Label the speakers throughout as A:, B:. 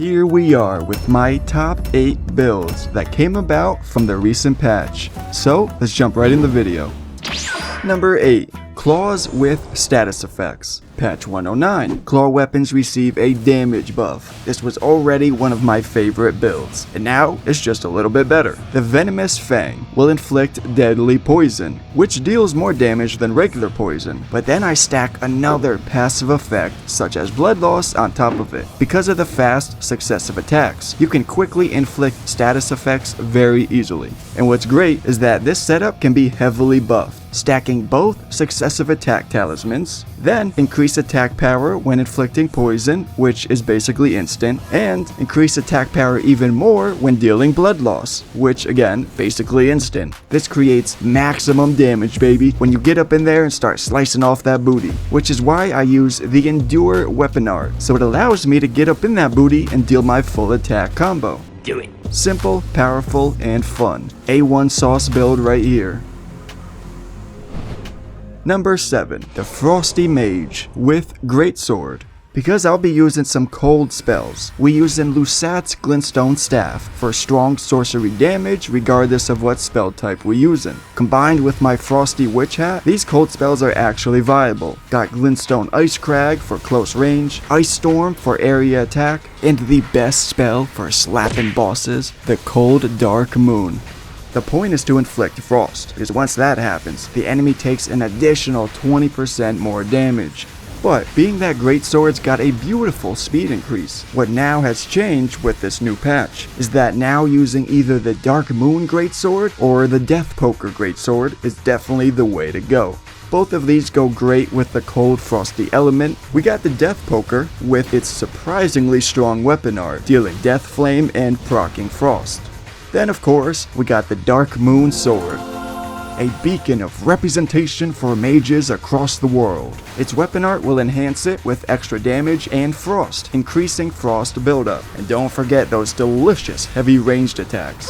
A: Here we are with my top 8 builds that came about from the recent patch. So let's jump right in the video. Number 8. Claws with status effects. Patch 109. Claw weapons receive a damage buff. This was already one of my favorite builds, and now it's just a little bit better. The Venomous Fang will inflict deadly poison, which deals more damage than regular poison, but then I stack another passive effect such as blood loss on top of it. Because of the fast successive attacks, you can quickly inflict status effects very easily. And what's great is that this setup can be heavily buffed, stacking both successive attack talismans, then increase attack power when inflicting poison, which is basically instant, and increase attack power even more when dealing blood loss, which again, basically instant. This creates maximum damage, baby, when you get up in there and start slicing off that booty, which is why I use the Endure weapon art, so it allows me to get up in that booty and deal my full attack combo.
B: Do it.
A: Simple, powerful, and fun. A1 sauce build right here. Number 7. The Frost Mage with Greatsword. Because I'll be using some cold spells, we using Lusat's Glintstone Staff for strong sorcery damage regardless of what spell type we using. Combined with my Frosty Witch Hat, these cold spells are actually viable. Got Glintstone Ice Crag for close range, Ice Storm for area attack, and the best spell for slapping bosses, the Cold Dark Moon. The point is to inflict frost, because once that happens, the enemy takes an additional 20% more damage. But being that Greatsword's got a beautiful speed increase, what now has changed with this new patch is that now using either the Dark Moon Greatsword or the Death Poker Greatsword is definitely the way to go. Both of these go great with the cold frosty element. We got the Death Poker with its surprisingly strong weapon art, dealing Death Flame and proccing frost. Then of course, we got the Dark Moon Sword, a beacon of representation for mages across the world. Its weapon art will enhance it with extra damage and frost, increasing frost buildup. And don't forget those delicious heavy ranged attacks.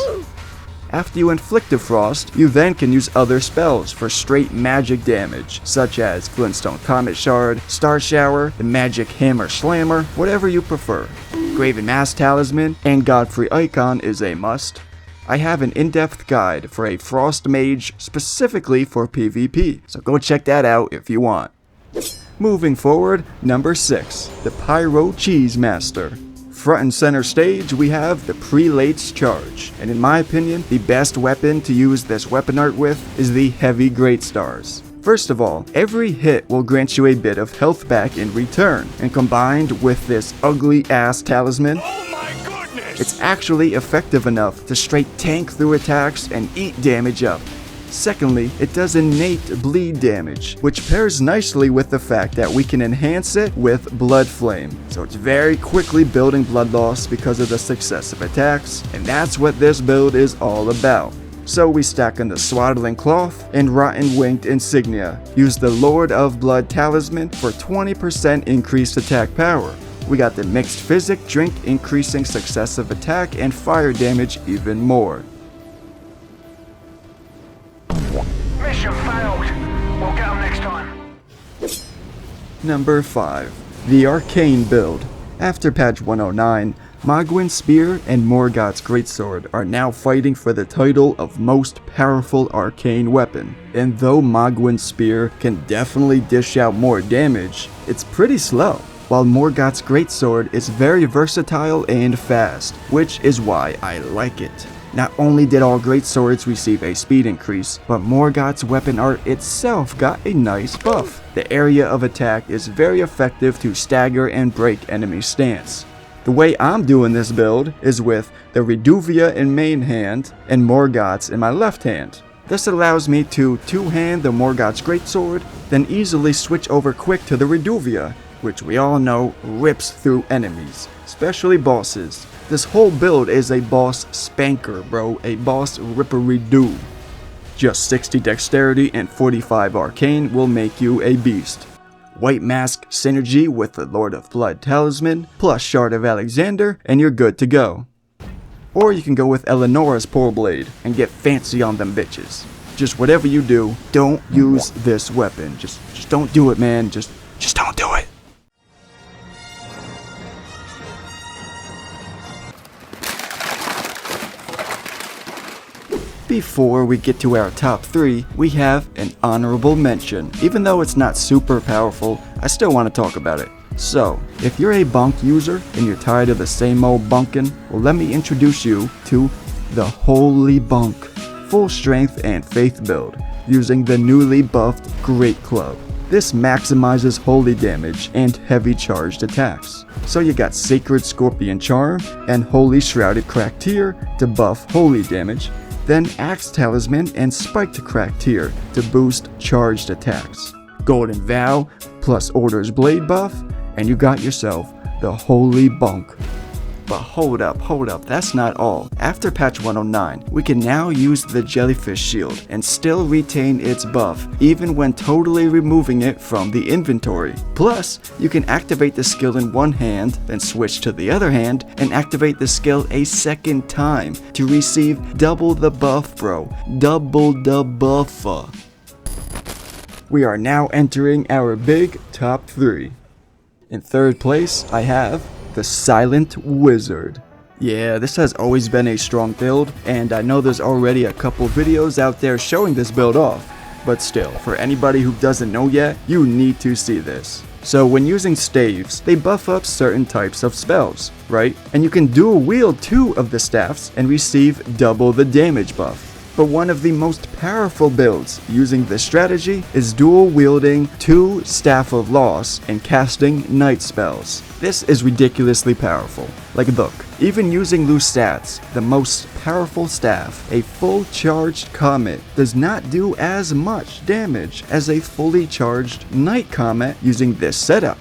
A: After you inflict a frost, you then can use other spells for straight magic damage, such as Glintstone Comet Shard, Star Shower, the Magic Hammer Slammer, whatever you prefer. Graven Mass Talisman and Godfrey Icon is a must. I have an in-depth guide for a Frost Mage specifically for PvP, so go check that out if you want. Moving forward, number 6, the Pyro Cheese Master. Front and center stage, we have the Prelate's Charge, and in my opinion, the best weapon to use this weapon art with is the Heavy Great Stars. First of all, every hit will grant you a bit of health back in return, and combined with this ugly ass talisman, it's actually effective enough to straight tank through attacks and eat damage up. Secondly, it does innate bleed damage, which pairs nicely with the fact that we can enhance it with Blood Flame. So it's very quickly building blood loss because of the successive attacks, and that's what this build is all about. So we stack on the Swaddling Cloth and Rotten Winged Insignia. Use the Lord of Blood Talisman for 20% increased attack power. We got the Mixed Physic Drink increasing successive attack and fire damage even more.
C: Mission failed. We'll get them next time.
A: Number 5. The Arcane Build. After patch 109, Magwyn's Spear and Morgott's Greatsword are now fighting for the title of most powerful arcane weapon. And though Magwyn's Spear can definitely dish out more damage, it's pretty slow. While Morgott's Greatsword is very versatile and fast, which is why I like it. Not only did all Greatswords receive a speed increase, but Morgott's weapon art itself got a nice buff. The area of attack is very effective to stagger and break enemy stance. The way I'm doing this build is with the Reduvia in main hand and Morgott's in my left hand. This allows me to two-hand the Morgott's Greatsword, then easily switch over quick to the Reduvia, which we all know rips through enemies, especially bosses. This whole build is a boss spanker, bro, a boss rippery-doo. Just 60 dexterity and 45 arcane will make you a beast. White Mask synergy with the Lord of Blood Talisman, plus Shard of Alexander, and you're good to go. Or you can go with Eleonora's Pole Blade and get fancy on them bitches. Just whatever you do, don't use this weapon. Just don't do it, man. Just don't do it. Before we get to our top 3, we have an honorable mention. Even though it's not super powerful, I still want to talk about it. So, if you're a bonk user and you're tired of the same old bonking, well, let me introduce you to the Holy Bonk, full strength and faith build, using the newly buffed Great Club. This maximizes holy damage and heavy charged attacks. So you got Sacred Scorpion Charm and Holy Shrouded Crack Tier to buff holy damage, then Axe Talisman and Spiked Crack Tier to boost charged attacks. Golden Vow plus Order's Blade buff, and you got yourself the Holy Bonk. But hold up, that's not all. After patch 109, we can now use the Jellyfish Shield and still retain its buff, even when totally removing it from the inventory. Plus, you can activate the skill in one hand, then switch to the other hand, and activate the skill a second time to receive double the buff, bro. Double the buffa. We are now entering our big top 3. In third place, I have the Silent Wizard. Yeah, this has always been a strong build, and I know there's already a couple videos out there showing this build off, but still, for anybody who doesn't know yet, you need to see this. So when using staves, they buff up certain types of spells, right? And you can dual wield 2 of the staffs and receive double the damage buff. But one of the most powerful builds using this strategy is dual wielding 2 Staff of Loss and casting night spells. This is ridiculously powerful. Like look, even using ᴘᴜᴜ, the most powerful staff, a full charged comet does not do as much damage as a fully charged night comet using this setup.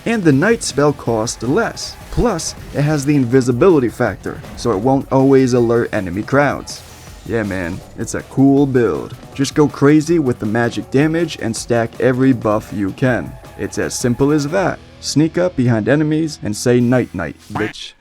A: And the night spell costs less. Plus, it has the invisibility factor, so it won't always alert enemy crowds. Yeah man, it's a cool build. Just go crazy with the magic damage and stack every buff you can. It's as simple as that. Sneak up behind enemies and say night night, bitch.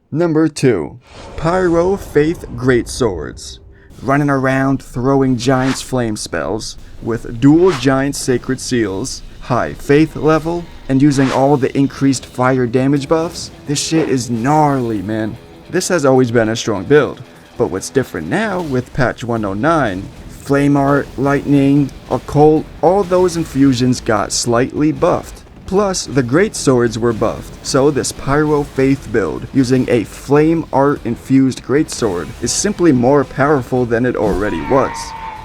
A: Number 2. Pyro Greatswords. Running around throwing Giant's Flame spells with dual Giant Sacred Seals, high faith level, and using all the increased fire damage buffs. This shit is gnarly, man. This has always been a strong build. But what's different now with patch 109, Flame Art, Lightning, Occult, all those infusions got slightly buffed. Plus, the Great Swords were buffed, so this Pyro Faith build using a Flame Art infused Greatsword is simply more powerful than it already was.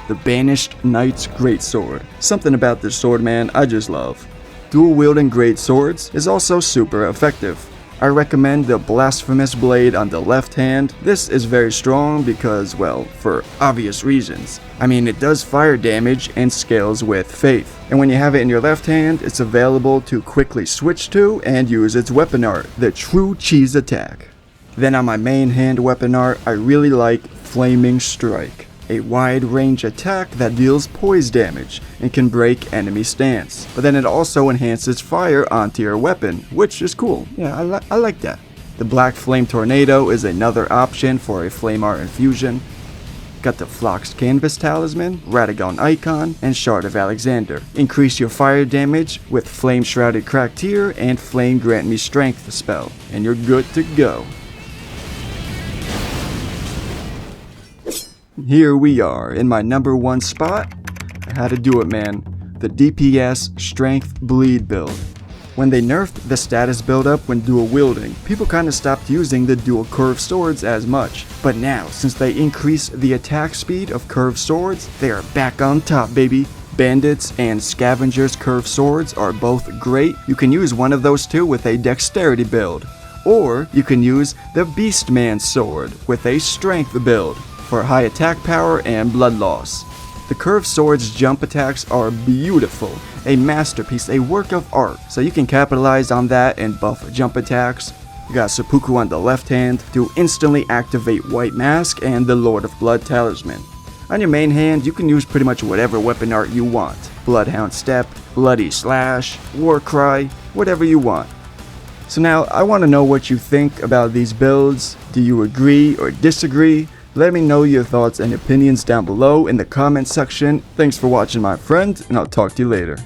A: The Banished Knight's Greatsword. Something about this sword, man, I just love. Dual wielding Great Swords is also super effective. I recommend the Blasphemous Blade on the left hand. This is very strong because, well, for obvious reasons. I mean, it does fire damage and scales with faith. And when you have it in your left hand, it's available to quickly switch to and use its weapon art, the True Cheese Attack. Then on my main hand weapon art, I really like Flaming Strike, a wide range attack that deals poise damage and can break enemy stance. But then it also enhances fire onto your weapon, which is cool. Yeah, I like that. The Black Flame Tornado is another option for a Flame Art infusion. Got the Phlox Canvas Talisman, Radagon Icon, and Shard of Alexander. Increase your fire damage with Flame Shrouded Crack Tier and Flame Grant Me Strength spell, and you're good to go. Here we are, in my number 1 spot. I had to do it, man. The DPS Strength Bleed build. When they nerfed the status build-up when dual wielding, people kinda stopped using the dual curved swords as much. But now, since they increased the attack speed of curved swords, they are back on top, baby. Bandits and Scavengers curved swords are both great. You can use one of those two with a dexterity build. Or you can use the Beastman sword with a strength build for high attack power and blood loss. The curved sword's jump attacks are beautiful, a masterpiece, a work of art, so you can capitalize on that and buff jump attacks. You got Seppuku on the left hand to instantly activate White Mask and the Lord of Blood Talisman. On your main hand, you can use pretty much whatever weapon art you want. Bloodhound Step, Bloody Slash, Warcry, whatever you want. So now, I want to know what you think about these builds. Do you agree or disagree? Let me know your thoughts and opinions down below in the comment section. Thanks for watching, my friend, and I'll talk to you later.